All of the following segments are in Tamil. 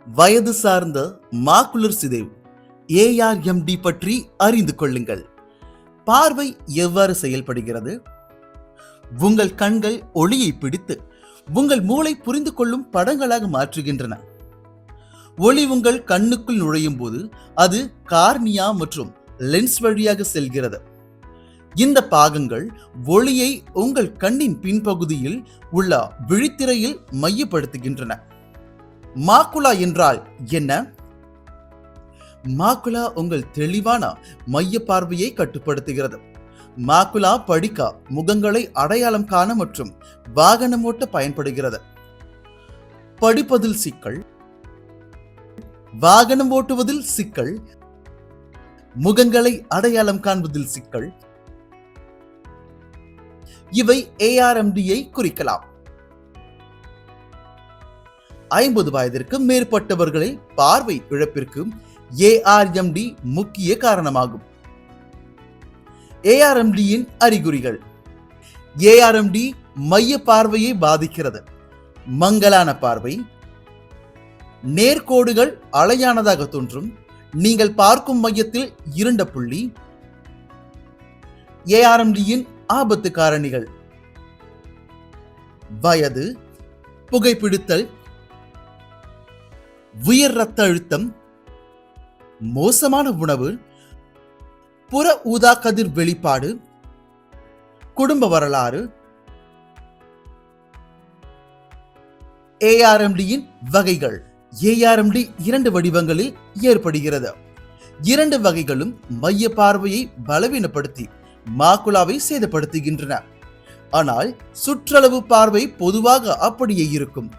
வயது சார்ந்த மாக்குலர் சிதைவு ஏஆர்எம்டி பற்றி அறிந்து கொள்ளுங்கள். பார்வை எவ்வாறு செயல்படுகிறது? உங்கள் கண்கள் ஒளியை பிடித்து உங்கள் மூளை புரிந்து கொள்ளும் படங்களாக மாற்றுகின்றன. ஒளி உங்கள் கண்ணுக்குள் நுழையும் போது அது கார்னியா மற்றும் லென்ஸ் வழியாக செல்கிறது. இந்த பாகங்கள் ஒளியை உங்கள் கண்ணின் பின்பகுதியில் உள்ள விழித்திரையில் மையப்படுத்துகின்றன. மாக்குலா என்றால் என்ன? மாக்குலா உங்கள் தெளிவான மைய பார்வையை கட்டுப்படுத்துகிறது. மாக்குலா படிக்க, முகங்களை அடையாளம் காண மற்றும் வாகனம் ஓட்ட பயன்படுகிறது. படிப்பதில் சிக்கல், வாகனம் ஓட்டுவதில் சிக்கல், முகங்களை அடையாளம் காண்பதில் சிக்கல், இவை ஏஆர்எம்டியை குறிக்கலாம். 50 வயதிற்கு மேற்பட்டவர்களில் பார்வை இழப்பிற்கு ஏஆர்எம்டி முக்கிய காரணமாகும். ஏஆர்எம்டியின் அறிகுறிகள். ஏஆர்எம்டி மைய பார்வையை பாதிக்கிறது. மங்கலான பார்வை, நேர்கோடுகள் அலையானதாக தோன்றும், நீங்கள் பார்க்கும் மையத்தில் இருண்ட புள்ளி. ஏஆர்எம்டியின் ஆபத்து காரணிகள். வயது, புகைப்பிடித்தல், உயர் இரத்த அழுத்தம், மோசமான உணவு, புற ஊதா கதிர் வெளிப்பாடு, குடும்ப வரலாறு. ஏஆர்எம்டியின் வகைகள். ஏஆர்எம்டி 2 வடிவங்களில் ஏற்படுகிறது. 2 வகைகளும் மைய பார்வையை பலவீனப்படுத்தி மாக்குலாவை சேதப்படுத்துகின்றன. ஆனால் சுற்றளவு பார்வை பொதுவாக அப்படியே இருக்கும்.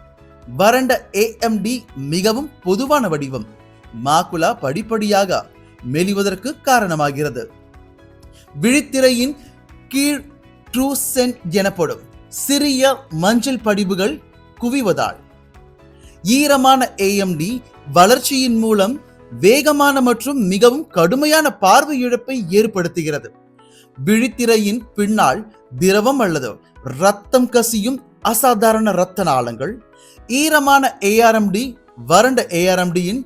வறண்ட ஏஎம்டி மிகவும் பொதுவான வடிவம். மாக்குலா படிப்படியாக மெலிவதற்கு காரணமாகிறது. விழித்திரையின் கீழ் ட்ரூசென்ட் எனப்படும் சிறிய மஞ்சள் படிவுகள் குவிவதால். ஈரமான ஏஎம்டி வளர்ச்சியின் மூலம் வேகமான மற்றும் மிகவும் கடுமையான பார்வை இழப்பை ஏற்படுத்துகிறது. விழித்திரையின் பின்னால் திரவம் அல்லது இரத்தம் கசியும் அசாதாரண இரத்த நாளங்கள். ஈரமான ஏஆர்எம்டி வறண்ட ஏஆர்எம்டியின்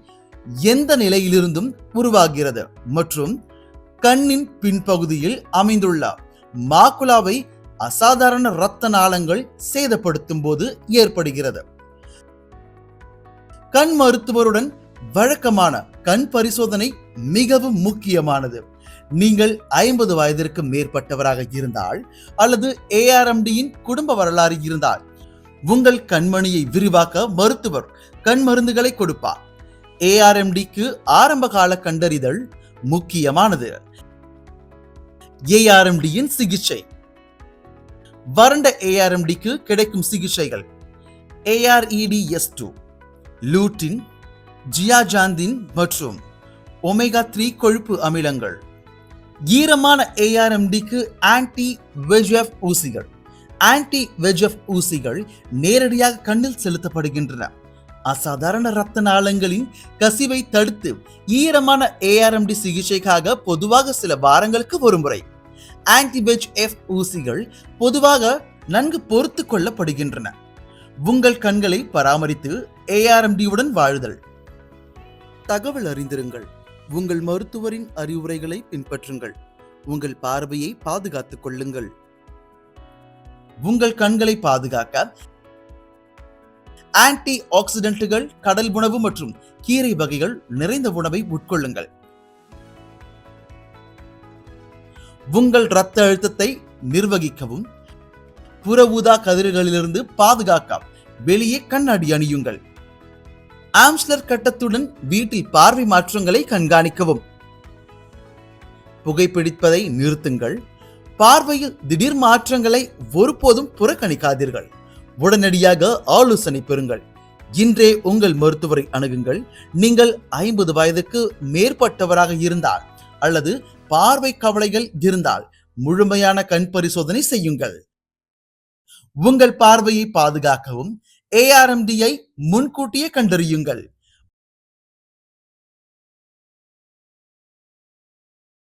எந்த நிலையிலிருந்தும் உருவாகிறது மற்றும் கண்ணின் பின்பகுதியில் அமைந்துள்ள மாக்குலாவை அசாதாரண இரத்த நாளங்கள் சேதப்படுத்தும் போது ஏற்படுகிறது. கண் மருத்துவருடன் வழக்கமான கண் பரிசோதனை மிகவும் முக்கியமானது. நீங்கள் 50 வயதிற்கு மேற்பட்டவராக இருந்தால் அல்லது ஏஆர்எம்டியின் குடும்ப வரலாறு இருந்தால் உங்கள் கண்மணியை விரிவாக்க மருத்துவர் கண் மருந்துகளை கொடுப்பார். ஏஆர்எம்டிக்கு ஆரம்ப கால கண்டறிதல் முக்கியமானது. ஏஆர்எம்டியின் சிகிச்சை. வறண்ட ஏஆர்எம்டிக்கு கிடைக்கும் சிகிச்சைகள். AREDS2, லூட்டின், ஜியாஜாந்தின் மற்றும் ஒமேகா 3 கொழுப்பு அமிலங்கள். ஈரமான ஏஆர்எம்டிக்கு ஆன்டி வெஜ்எஃப் ஊசிகள். ஆன்டி வெஜ்எஃப் ஊசிகள் நேரடியாக கண்ணில் செலுத்தப்படுகின்றன. அசாதாரண இரத்த நாளங்களின் கசிவை தடுத்து ஈரமான ஏஆர்எம்டி சிகிச்சைக்காக பொதுவாக சில வாரங்களுக்கு ஒருமுறை. ஆன்டி வெஜ்எஃப் ஊசிகள் பொதுவாக நன்கு பொறுத்து கொள்ளப்படுகின்றன. உங்கள் கண்களை பராமரித்து ஏஆர்எம்டியுடன் வாழுதல். தகவல் அறிந்திருங்கள். உங்கள் மருத்துவரின் அறிவுரைகளை பின்பற்றுங்கள். உங்கள் பார்வையை பாதுகாத்துக் கொள்ளுங்கள். உங்கள் கண்களை பாதுகாக்க ஆன்டி ஆக்சிடென்ட்டுகள், கடல் உணவு மற்றும் கீரை வகைகள் நிறைந்த உணவை உட்கொள்ளுங்கள். உங்கள் இரத்த அழுத்தத்தை நிர்வகிக்கவும் புற ஊதா கதிர்களிலிருந்து பாதுகாக்க வெளியே கண்ணாடி அணியுங்கள். ஆம்ஸ்லர் கட்டத்துடன் வீட்டில் பார்வை மாற்றங்களை கண்காணிக்கவும். புகைப்பிடிப்பதை நிறுத்துங்கள். பார்வையில் திடீர் மாற்றங்களை ஒருபோதும் புறக்கணிக்காதீர்கள். உடனடியாக ஆலோசனை பெறுங்கள். இன்றே உங்கள் மருத்துவரை அணுகுங்கள். நீங்கள் 50 வயதுக்கு மேற்பட்டவராக இருந்தால் அல்லது பார்வை கவலைகள் இருந்தால் முழுமையான கண் பரிசோதனை செய்யுங்கள். உங்கள் பார்வையை பாதுகாக்கவும் ஏஆர்எம்டியை முன்கூட்டியே கண்டறியுங்கள்.